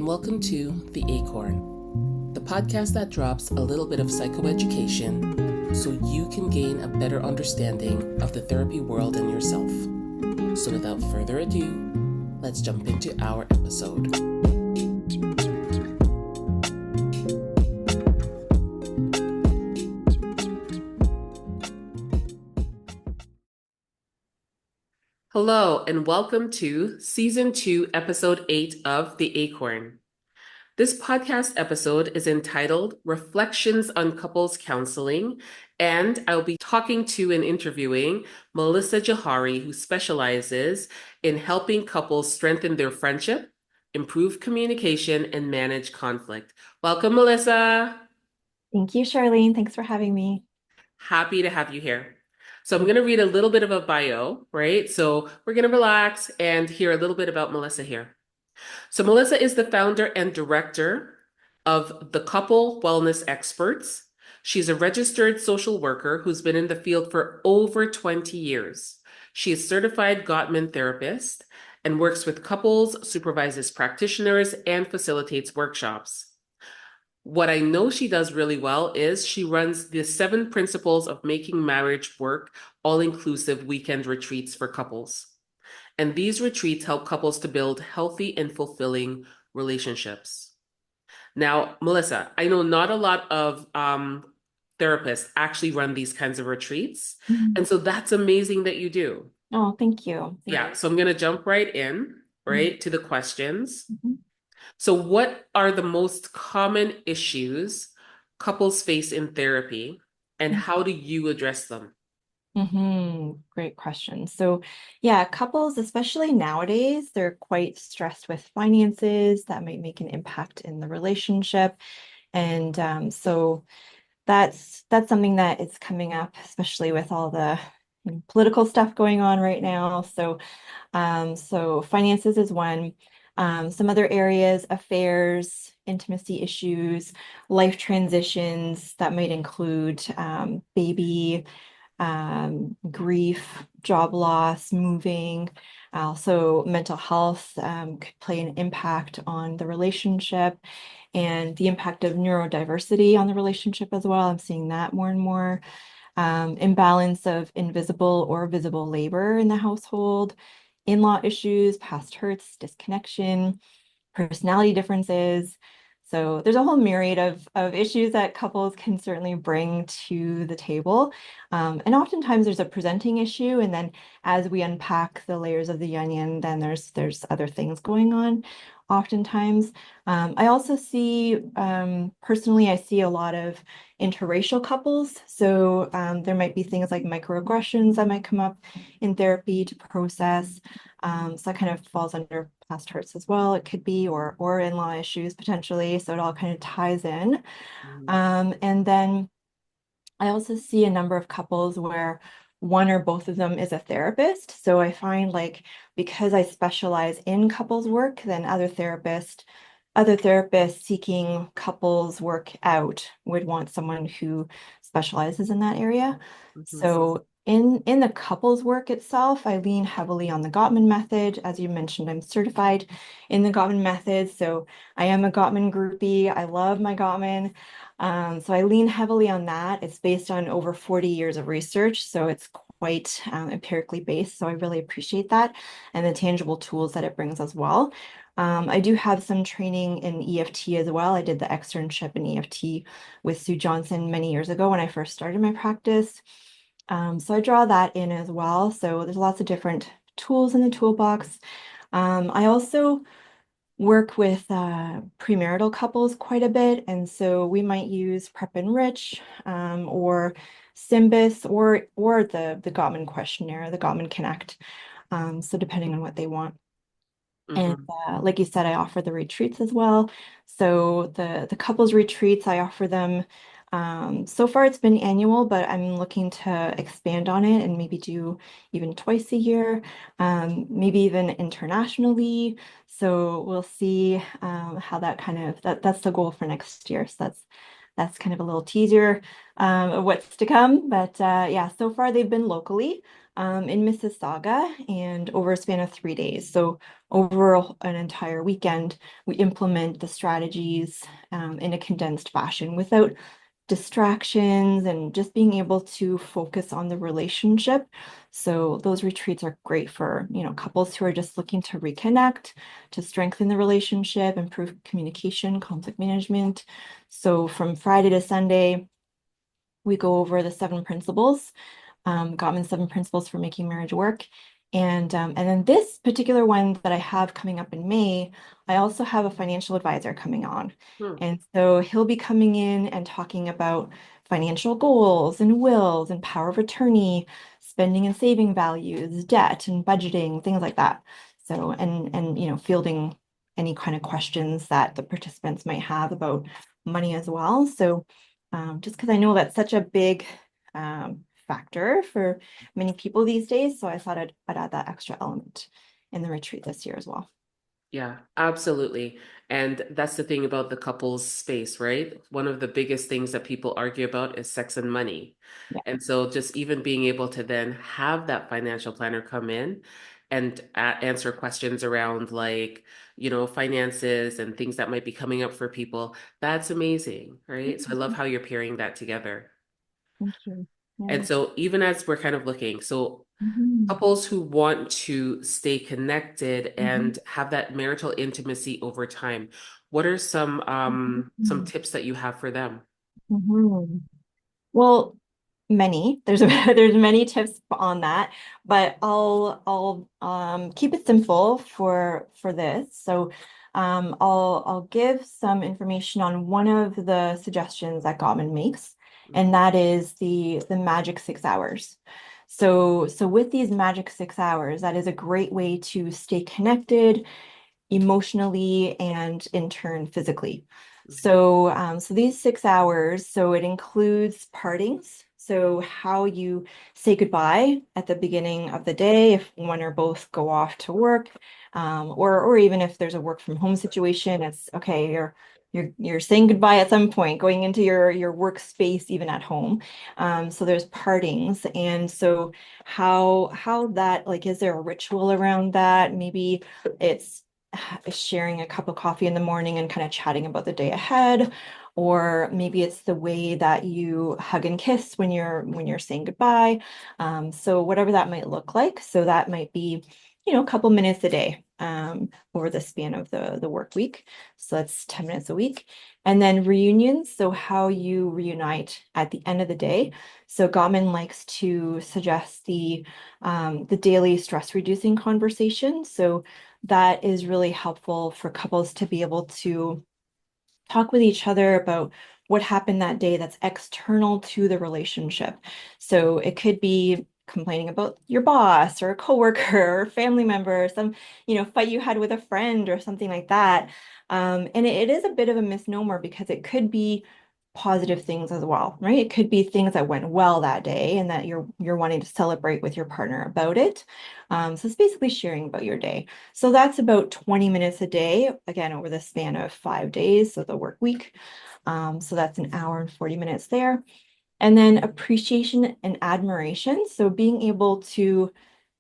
welcome to The Acorn, the podcast that drops a little bit of psychoeducation so you can gain a better understanding of the therapy world and yourself. So without further ado, let's jump into our episode. Hello, and welcome to Season 2, Episode 8 of The Acorn. This podcast episode is entitled Reflections on Couples Counseling, and I'll be talking to and interviewing Melissa Johari, who specializes in helping couples strengthen their friendship, improve communication, and manage conflict. Welcome, Melissa. Thank you, Charlene. Thanks for having me. Happy to have you here. So I'm going to read a little bit of a bio, right? So we're going to relax and hear a little bit about Melissa here. So Melissa is the founder and director of the Couple Wellness Experts. She's a registered social worker who's been in the field for over 20 years. She is certified Gottman Therapist and works with couples, supervises practitioners, and facilitates workshops. What I know she does really well is she runs the 7 principles of making marriage work all-inclusive weekend retreats for couples. And these retreats help couples to build healthy and fulfilling relationships. Now, Melissa, I know not a lot of therapists actually run these kinds of retreats. Mhm. And so that's amazing that you do. Oh, thank you. Yeah, so I'm going to jump right in, Mhm. right, to the questions. Mhm. So, what are the most common issues couples face in therapy, and how do you address them? Great question. So, yeah, couples, especially nowadays, they're quite stressed with finances that might make an impact in the relationship. And so that's something that is coming up, especially with all the political stuff going on right now. So finances is one. Some other areas, affairs, intimacy issues, life transitions that might include baby, grief, job loss, moving. Also, mental health could play an impact on the relationship and the impact of neurodiversity on the relationship as well. I'm seeing that more and more. Imbalance of invisible or visible labor in the household, in-law issues, past hurts, disconnection, personality differences. So there's a whole myriad of issues that couples can certainly bring to the table. And oftentimes there's a presenting issue, and then as we unpack the layers of the onion, then there's other things going on oftentimes. I also see, personally, I see a lot of interracial couples. So there might be things like microaggressions that might come up in therapy to process. So that kind of falls under past hurts as well. It could be, or in-law issues potentially. So it all kind of ties in. Mhm. And then I also see a number of couples where one or both of them is a therapist. So I find like because I specialize in couples work, then other therapists seeking couples work out would want someone who specializes in that area. Mhm. So in the couples work itself, I lean heavily on the Gottman method. As you mentioned, I'm certified in the Gottman method. So I am a Gottman groupie. I love my Gottman. So I lean heavily on that. It's based on over 40 years of research, so it's quite empirically based. So I really appreciate that and the tangible tools that it brings as well. I do have some training in EFT as well. I did the externship in EFT with Sue Johnson many years ago when I first started my practice. So I draw that in as well. So there's lots of different tools in the toolbox. I also work with premarital couples quite a bit. And so we might use Prep Enrich or Symbis or the Gottman questionnaire, the Gottman Connect. So depending on what they want. And Mhm. like you said, I offer the retreats as well. So the couples retreats, I offer them. So far it's been annual, but I'm looking to expand on it and maybe do even twice a year, maybe even internationally. So we'll see how that that's the goal for next year. So that's kind of a little teaser of what's to come. But yeah, so far they've been locally. in Mississauga and over a span of 3 days. So over an entire weekend, we implement the strategies in a condensed fashion without distractions and just being able to focus on the relationship. So those retreats are great for, couples who are just looking to reconnect, to strengthen the relationship, improve communication, conflict management. So from Friday to Sunday, we go over the 7 principles, Gottman's 7 principles for making marriage work. And then this particular one that I have coming up in May, I also have a financial advisor coming on. Hmm. And so he'll be coming in and talking about financial goals and wills and power of attorney, spending and saving values, debt and budgeting, things like that. So, and fielding any kind of questions that the participants might have about money as well. So just because I know that's such a big factor for many people these days. So I thought I'd add that extra element in the retreat this year as well. Yeah, absolutely. And that's the thing about the couples space, right? One of the biggest things that people argue about is sex and money. Yeah. And so just even being able to then have that financial planner come in and answer questions around like, finances and things that might be coming up for people, that's amazing, right? So I love Mhm. how you're pairing that together. Thank you. And Yeah. so even as we're kind of looking, so Mhm. couples who want to stay connected Mhm. and have that marital intimacy over time, what are some Mhm. tips that you have for them? Mhm. Well, many. There's there's many tips on that, but I'll keep it simple for this. So I'll give some information on one of the suggestions that Gottman makes, and that is the magic 6 hours. So with these magic 6 hours, that is a great way to stay connected emotionally and in turn physically. So these 6 hours, so it includes partings. So how you say goodbye at the beginning of the day, if one or both go off to work, or even if there's a work from home situation, it's okay, you're saying goodbye at some point, going into your workspace, even at home. So there's partings. And so how that, like, is there a ritual around that? Maybe it's sharing a cup of coffee in the morning and kind of chatting about the day ahead, or maybe it's the way that you hug and kiss when you're saying goodbye. So whatever that might look like. So that might be, a couple minutes a day over the span of the work week. So that's 10 minutes a week. And then reunions. So how you reunite at the end of the day. So Gottman likes to suggest the daily stress reducing conversation. So that is really helpful for couples to be able to talk with each other about what happened that day that's external to the relationship. So it could be complaining about your boss or a coworker or family member, or some, fight you had with a friend or something like that. And it is a bit of a misnomer because it could be positive things as well, right? It could be things that went well that day and that you're wanting to celebrate with your partner about it. So it's basically sharing about your day. So that's about 20 minutes a day, again, over the span of 5 days, so the work week. So that's an hour and 40 minutes there. And then appreciation and admiration. So being able to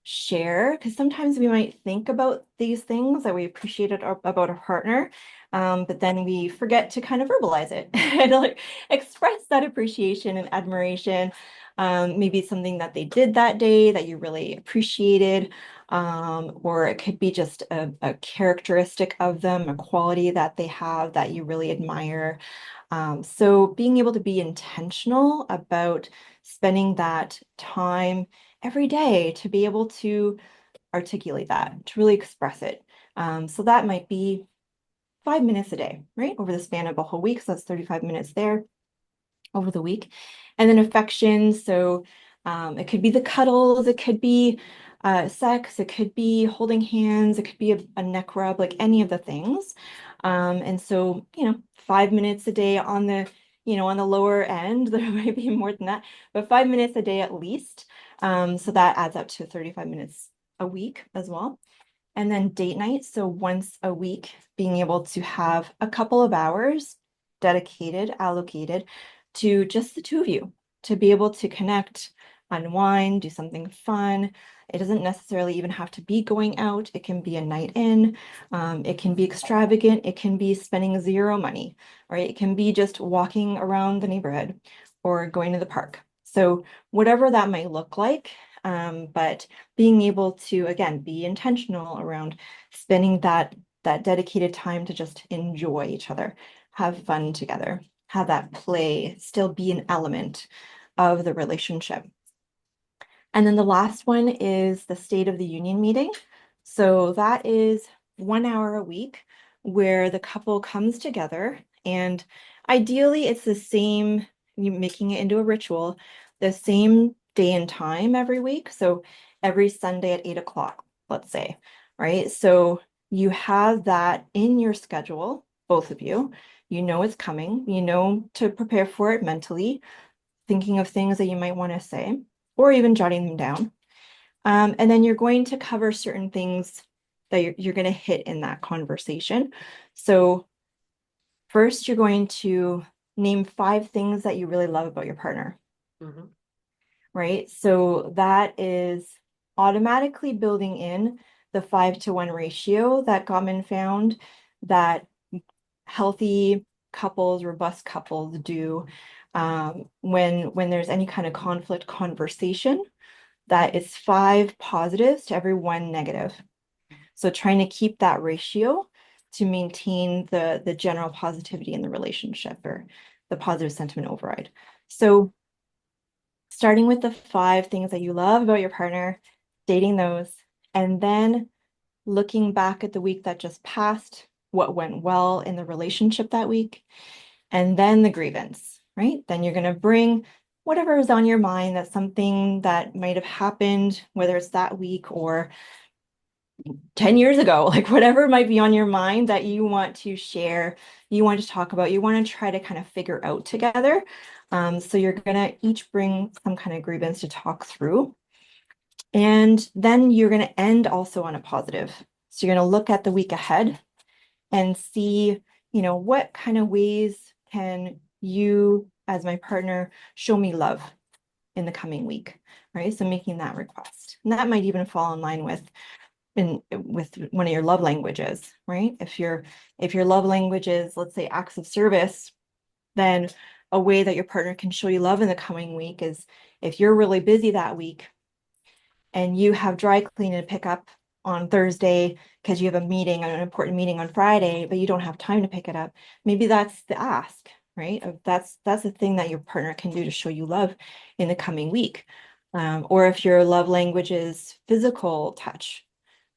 share, because sometimes we might think about these things that we appreciated about our partner, but then we forget to kind of verbalize it and like express that appreciation and admiration. Maybe it's something that they did that day that you really appreciated, or it could be just a characteristic of them, a quality that they have that you really admire. So being able to be intentional about spending that time every day to be able to articulate that, to really express it. So that might be 5 minutes a day, right? Over the span of a whole week. So that's 35 minutes there over the week. And then affection. So it could be the cuddles, it could be sex, it could be holding hands, it could be a neck rub, like any of the things. And so, 5 minutes a day on the lower end, there might be more than that, but 5 minutes a day at least. So that adds up to 35 minutes a week as well. And then date night. So once a week, being able to have a couple of hours dedicated, allocated to just the two of you to be able to connect unwind, do something fun. It doesn't necessarily even have to be going out. It can be a night in. It can be extravagant. It can be spending zero money, right? It can be just walking around the neighborhood or going to the park. So whatever that might look like, but being able to, again, be intentional around spending that dedicated time to just enjoy each other, have fun together, have that play still be an element of the relationship. And then the last one is the State of the Union meeting. So that is 1 hour a week where the couple comes together, and ideally it's the same, you making it into a ritual, the same day and time every week. So every Sunday at 8 o'clock, let's say, right? So you have that in your schedule, both of you. You know it's coming, you know to prepare for it mentally, thinking of things that you might want to say, or even jotting them down. And then you're going to cover certain things that you're going to hit in that conversation. So first, you're going to name 5 things that you really love about your partner, Mhm. right? So that is automatically building in the 5-to-1 ratio that Gottman found that healthy couples, robust couples do, when there's any kind of conflict conversation, that is 5 positives to every 1 negative. So trying to keep that ratio to maintain the general positivity in the relationship, or the positive sentiment override. So starting with the 5 things that you love about your partner, stating those, and then looking back at the week that just passed, what went well in the relationship that week, and then the grievance, right? Then you're going to bring whatever is on your mind, that's something that might have happened, whether it's that week or 10 years ago, like whatever might be on your mind that you want to share, you want to talk about, you want to try to kind of figure out together. So you're going to each bring some kind of grievance to talk through. And then you're going to end also on a positive. So you're going to look at the week ahead and see, what kind of ways can you, as my partner, show me love in the coming week, right? So making that request. And that might even fall in line with one of your love languages, right? If your love language is, let's say, acts of service, then a way that your partner can show you love in the coming week is, if you're really busy that week and you have dry cleaning to pick up on Thursday because you have a meeting, an important meeting on Friday, but you don't have time to pick it up, maybe that's the ask, right? That's the thing that your partner can do to show you love in the coming week. Or if your love language is physical touch,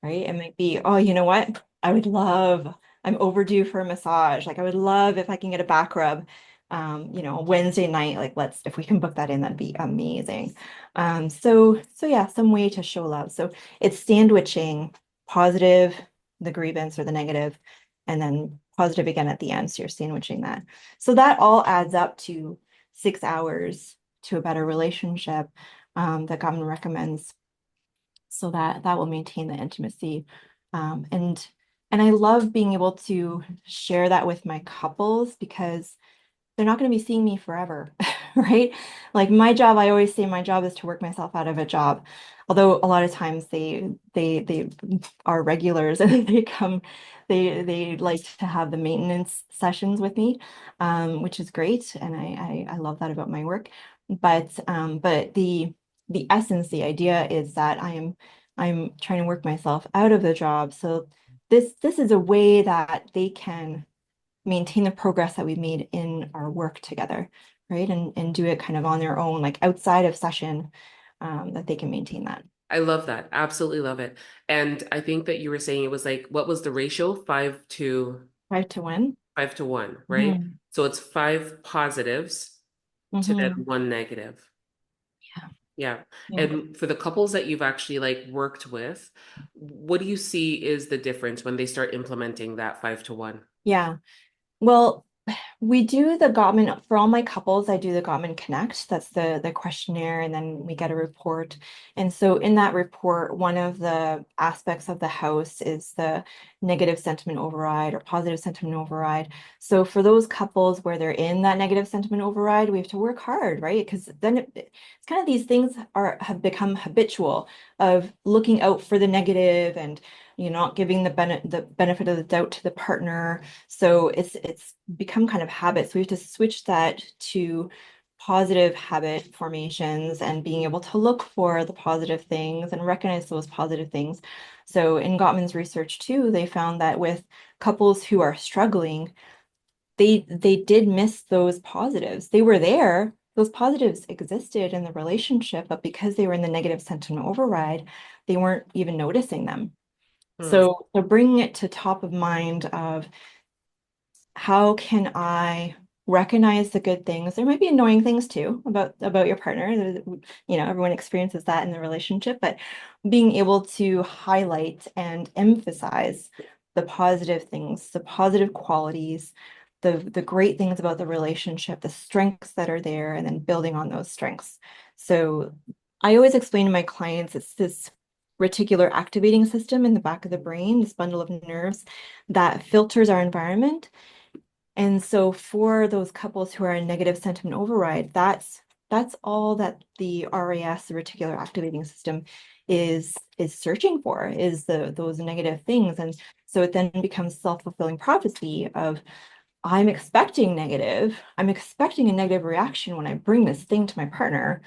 right? It might be, oh, you know what? I'm overdue for a massage. Like, I would love if I can get a back rub, Wednesday night. Like, if we can book that in, that'd be amazing. So yeah, some way to show love. So it's sandwiching positive, the grievance or the negative, and then positive again at the end. So you're sandwiching that. So that all adds up to 6 hours to a better relationship, that Gottman recommends, so that will maintain the intimacy. And I love being able to share that with my couples, because they're not going to be seeing me forever, right? Like, my job, I always say my job is to work myself out of a job. Although a lot of times they are regulars and they like to have the maintenance sessions with me, which is great. And I love that about my work. But the essence, the idea is that I'm trying to work myself out of the job. So this is a way that they can maintain the progress that we've made in our work together, right? And do it kind of on their own, like outside of session, that they can maintain that. I love that. Absolutely love it. And I think that you were saying it was like, what was the ratio? 5-to-1. 5 to 1, right? Hmm. So it's 5 positives to then Hmm. 1 negative. Yeah. Yeah. Yeah. And for the couples that you've actually like worked with, what do you see is the difference when they start implementing that 5 to 1? Yeah. Well, We do the Gottman for all my couples. I do the Gottman Connect. That's the questionnaire, and then we get a report. And so in that report, one of the aspects of the house is the negative sentiment override or positive sentiment override. So for those couples where they're in that negative sentiment override, we have to work hard, right? Because then it's kind of these things have become habitual of looking out for the negative and not giving the benefit of the doubt to the partner. So it's become kind of habits. We have to switch that to positive habit formations and being able to look for the positive things and recognize those positive things. So in Gottman's research too, they found that with couples who are struggling, they did miss those positives. They were there. Those positives existed in the relationship, but because they were in the negative sentiment override, they weren't even noticing them. Hmm. So they're bringing it to top of mind of how can I recognize the good things? There might be annoying things too about your partner. Everyone experiences that in the relationship, but being able to highlight and emphasize the positive things, the positive qualities, the great things about the relationship, the strengths that are there, and then building on those strengths. So I always explain to my clients it's this reticular activating system in the back of the brain, this bundle of nerves that filters our environment. And so for those couples who are in negative sentiment override, that's all that the RAS, the reticular activating system, is searching for, is those negative things. And so it then becomes self-fulfilling prophecy of I'm expecting a negative reaction when I bring this thing to my partner.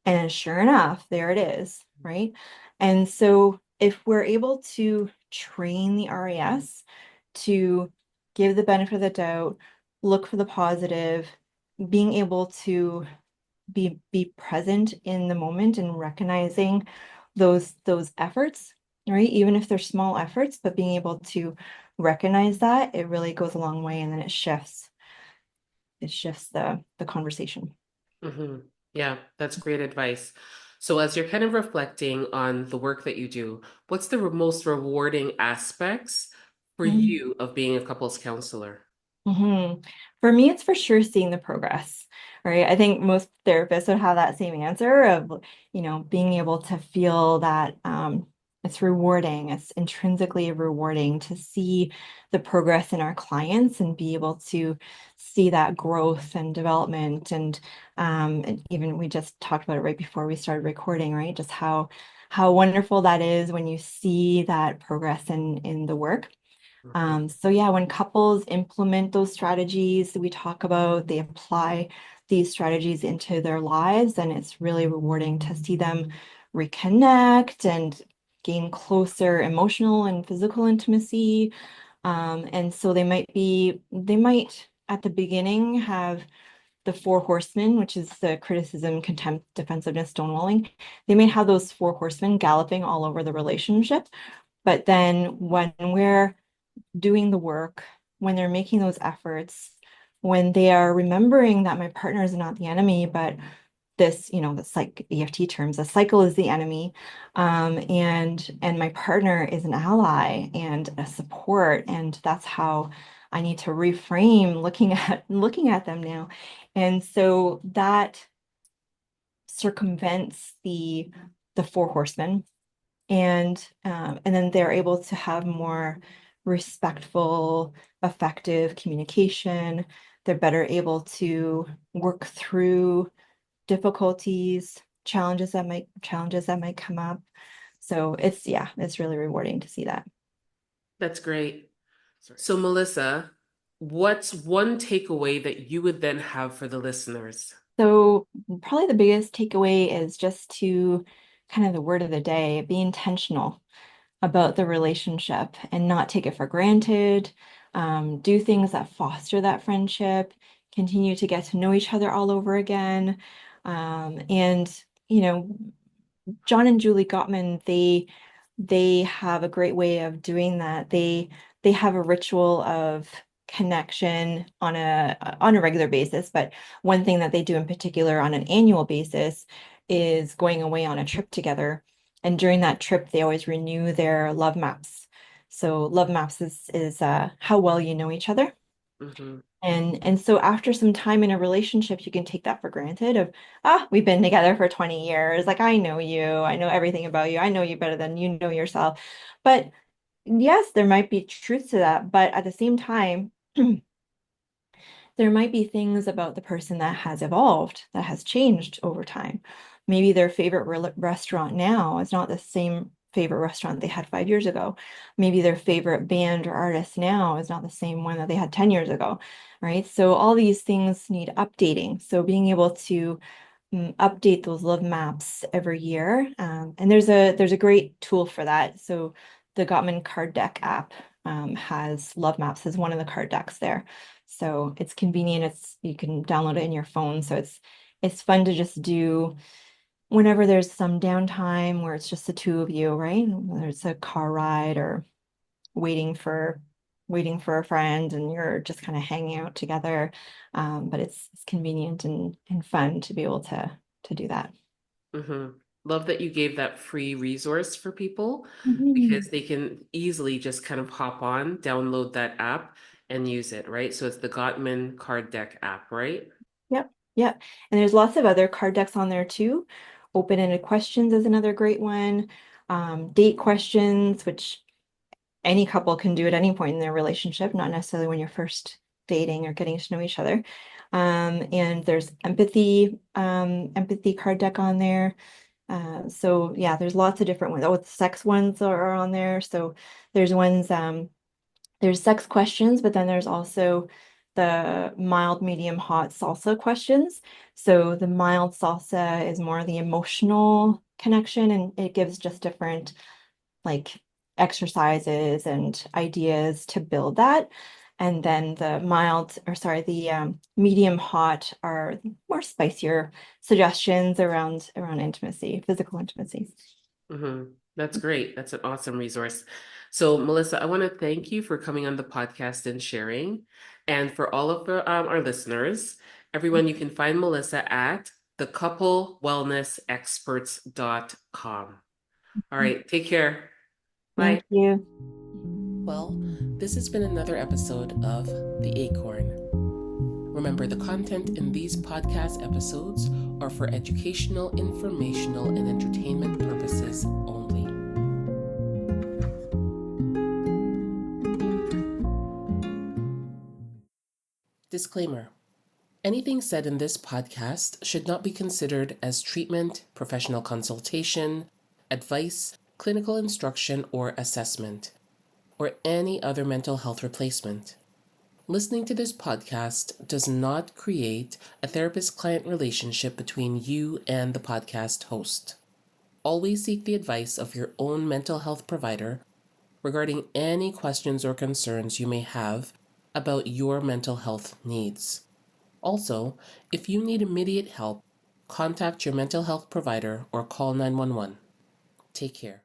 And sure enough, there it is, right? And so if we're able to train the RAS to give the benefit of the doubt, look for the positive, being able to be present in the moment and recognizing those efforts, right? Even if they're small efforts, but being able to recognize that, it really goes a long way, and then it shifts the conversation. Hmm. Yeah, that's great advice. So, as you're kind of reflecting on the work that you do, what's the most rewarding aspects for you of being a couples counselor? For me, it's for sure seeing the progress, right? I think most therapists would have that same answer of, being able to feel that it's rewarding, it's intrinsically rewarding to see the progress in our clients and be able to see that growth and development. And even we just talked about it right before we started recording, right? Just how wonderful that is when you see that progress in the work. Mhm. So yeah, when couples implement those strategies that we talk about, they apply these strategies into their lives, and it's really rewarding to see them reconnect and gain closer emotional and physical intimacy. And so they might at the beginning have the four horsemen, which is the criticism, contempt, defensiveness, stonewalling. They may have those four horsemen galloping all over the relationship. But then when we're doing the work, when they're making those efforts, when they are remembering that my partner is not the enemy, but this, the psych EFT terms, a cycle is the enemy, and my partner is an ally and a support, and that's how I need to reframe looking at them now, and so that circumvents the four horsemen, and then they're able to have more respectful, effective communication. They're better able to work through difficulties, challenges that might come up. So it's really rewarding to see that. That's great. So, Melissa, what's one takeaway that you would then have for the listeners? So probably the biggest takeaway is just to kind of the word of the day, be intentional about the relationship and not take it for granted. Do things that foster that friendship, continue to get to know each other all over again. And, John and Julie Gottman, they have a great way of doing that. They have a ritual of connection on a regular basis, but one thing that they do in particular on an annual basis is going away on a trip together. And during that trip, they always renew their love maps. So love maps is how well you know each other. Hmm. And so after some time in a relationship, you can take that for granted of, we've been together for 20 years. Like, I know you, I know everything about you. I know you better than you know yourself. But yes, there might be truth to that. But at the same time, there might be things about the person that has evolved, that has changed over time. Maybe their favorite restaurant now is not the same favorite restaurant they had 5 years ago. Maybe their favorite band or artist now is not the same one that they had 10 years ago, right? So all these things need updating. So being able to update those love maps every year. And there's a great tool for that. So the Gottman card deck app has love maps as one of the card decks there. So it's convenient. You can download it in your phone. So it's fun to just do whenever there's some downtime where it's just the two of you, right? Whether it's a car ride or waiting for waiting for a friend and you're just kind of hanging out together. But it's convenient and fun to be able to do that. Hmm. Love that you gave that free resource for people because Mhm. they can easily just kind of hop on, download that app, and use it, right? So it's the Gottman Card Deck app, right? Yep, yep. And there's lots of other card decks on there too. Open-ended questions is another great one. Date questions, which any couple can do at any point in their relationship, not necessarily when you're first dating or getting to know each other. And there's empathy card deck on there. So yeah, there's lots of different ones. Oh, the sex ones are on there. So there's ones, there's sex questions, but then there's also the mild, medium, hot salsa questions. So the mild salsa is more the emotional connection, and it gives just different like exercises and ideas to build that. And then the mild, or sorry, the medium hot are more spicier suggestions around intimacy, physical intimacy. Hmm. That's great. That's an awesome resource. So, Melissa, I want to thank you for coming on the podcast and sharing. And for all of our listeners, everyone, you can find Melissa at thecouplewellnessexperts.com. All right, take care. Thank Bye. you. Well, this has been another episode of The Acorn. Remember, the content in these podcast episodes are for educational, informational, and entertainment purposes only. Disclaimer: anything said in this podcast should not be considered as treatment, professional consultation, advice, clinical instruction or assessment, or any other mental health replacement. Listening to this podcast does not create a therapist client relationship between you and the podcast host. Always seek the advice of your own mental health provider regarding any questions or concerns you may have about your mental health needs. Also, if you need immediate help, contact your mental health provider or call 911. Take care.